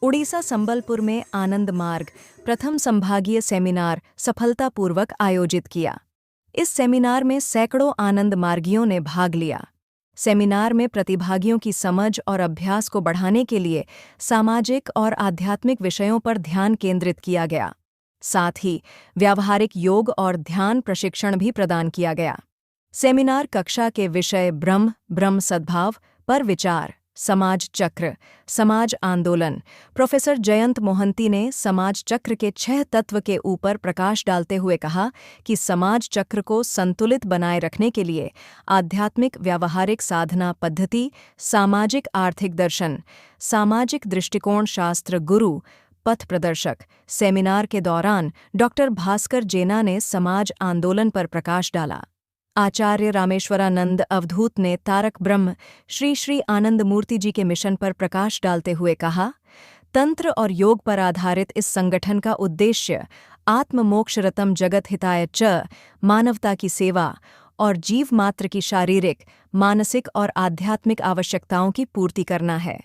उड़ीसा संबलपुर में आनंद मार्ग प्रथम संभागीय सेमिनार सफलतापूर्वक आयोजित किया। इस सेमिनार में सैकड़ों आनंद मार्गियों ने भाग लिया। सेमिनार में प्रतिभागियों की समझ और अभ्यास को बढ़ाने के लिए सामाजिक और आध्यात्मिक विषयों पर ध्यान केंद्रित किया गया। साथ ही व्यावहारिक योग और ध्यान प्रशिक्षण भी प्रदान किया गया। सेमिनार कक्षा के विषय ब्रह्म सद्भाव पर विचार, समाज चक्र, समाज आंदोलन। प्रोफेसर जयंत मोहंती ने समाज चक्र के 6 तत्व के ऊपर प्रकाश डालते हुए कहा कि समाज चक्र को संतुलित बनाए रखने के लिए आध्यात्मिक व्यावहारिक साधना पद्धति, सामाजिक आर्थिक दर्शन, सामाजिक दृष्टिकोण शास्त्र गुरु, पथ प्रदर्शक। सेमिनार के दौरान डॉक्टर भास्कर जेना ने समाज आंदोलन पर प्रकाश डाला। आचार्य रामेश्वरानंद अवधूत ने तारक ब्रह्म श्री श्री आनंद मूर्ति जी के मिशन पर प्रकाश डालते हुए कहा, तंत्र और योग पर आधारित इस संगठन का उद्देश्य आत्ममोक्षरतम जगत हिताय च, मानवता की सेवा और जीव मात्र की शारीरिक, मानसिक और आध्यात्मिक आवश्यकताओं की पूर्ति करना है।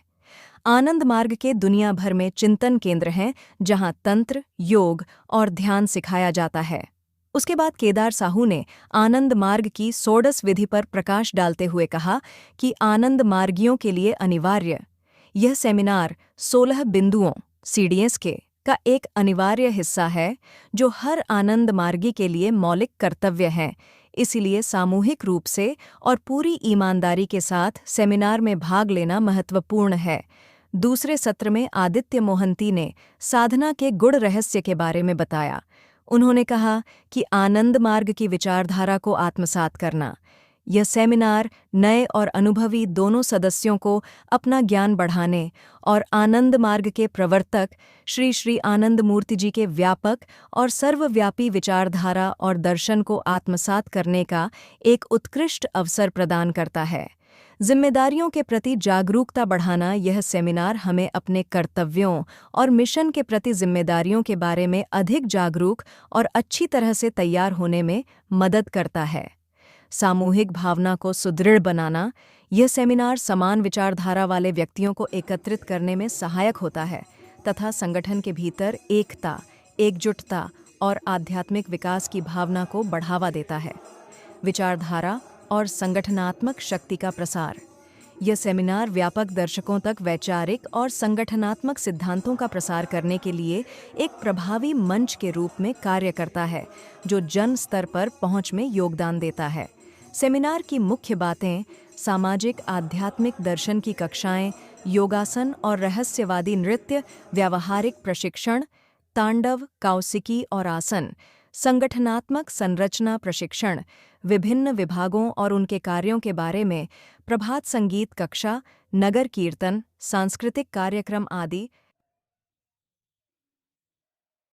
आनंद मार्ग के दुनिया भर में चिंतन केंद्र हैं जहां तंत्र, योग और ध्यान सिखाया जाता है। उसके बाद केदार साहू ने आनंद मार्ग की सोडस विधि पर प्रकाश डालते हुए कहा कि आनंद मार्गियों के लिए अनिवार्य यह सेमिनार 16 बिंदुओं CDS का एक अनिवार्य हिस्सा है जो हर आनंद मार्गी के लिए मौलिक कर्तव्य हैं। इसीलिए सामूहिक रूप से और पूरी ईमानदारी के साथ सेमिनार में भाग लेना महत्वपूर्ण है। दूसरे सत्र में आदित्य मोहंती ने साधना के गुण रहस्य के बारे में बताया। उन्होंने कहा कि आनंद मार्ग की विचारधारा को आत्मसात करना। यह सेमिनार नए और अनुभवी दोनों सदस्यों को अपना ज्ञान बढ़ाने और आनंद मार्ग के प्रवर्तक श्री श्री आनंद मूर्ति जी के व्यापक और सर्वव्यापी विचारधारा और दर्शन को आत्मसात करने का एक उत्कृष्ट अवसर प्रदान करता है। जिम्मेदारियों के प्रति जागरूकता बढ़ाना। यह सेमिनार हमें अपने कर्तव्यों और मिशन के प्रति जिम्मेदारियों के बारे में अधिक जागरूक और अच्छी तरह से तैयार होने में मदद करता है। सामूहिक भावना को सुदृढ़ बनाना। यह सेमिनार समान विचारधारा वाले व्यक्तियों को एकत्रित करने में सहायक होता है तथा संगठन के भीतर एकता, एकजुटता और आध्यात्मिक विकास की भावना को बढ़ावा देता है। विचारधारा और संगठनात्मक शक्ति का प्रसार। यह सेमिनार व्यापक दर्शकों तक वैचारिक और संगठनात्मक सिद्धांतों का प्रसार करने के लिए एक प्रभावी मंच के रूप में कार्य करता है जो जन स्तर पर पहुंच में योगदान देता है। सेमिनार की मुख्य बातें सामाजिक आध्यात्मिक दर्शन की कक्षाएं, योगासन और रहस्यवादी नृत्य, व्यावहारिक प्रशिक्षण, तांडव, काउसिकी और आसन, संगठनात्मक संरचना प्रशिक्षण, विभिन्न विभागों और उनके कार्यों के बारे में प्रभात संगीत कक्षा, नगर कीर्तन, सांस्कृतिक कार्यक्रम आदि।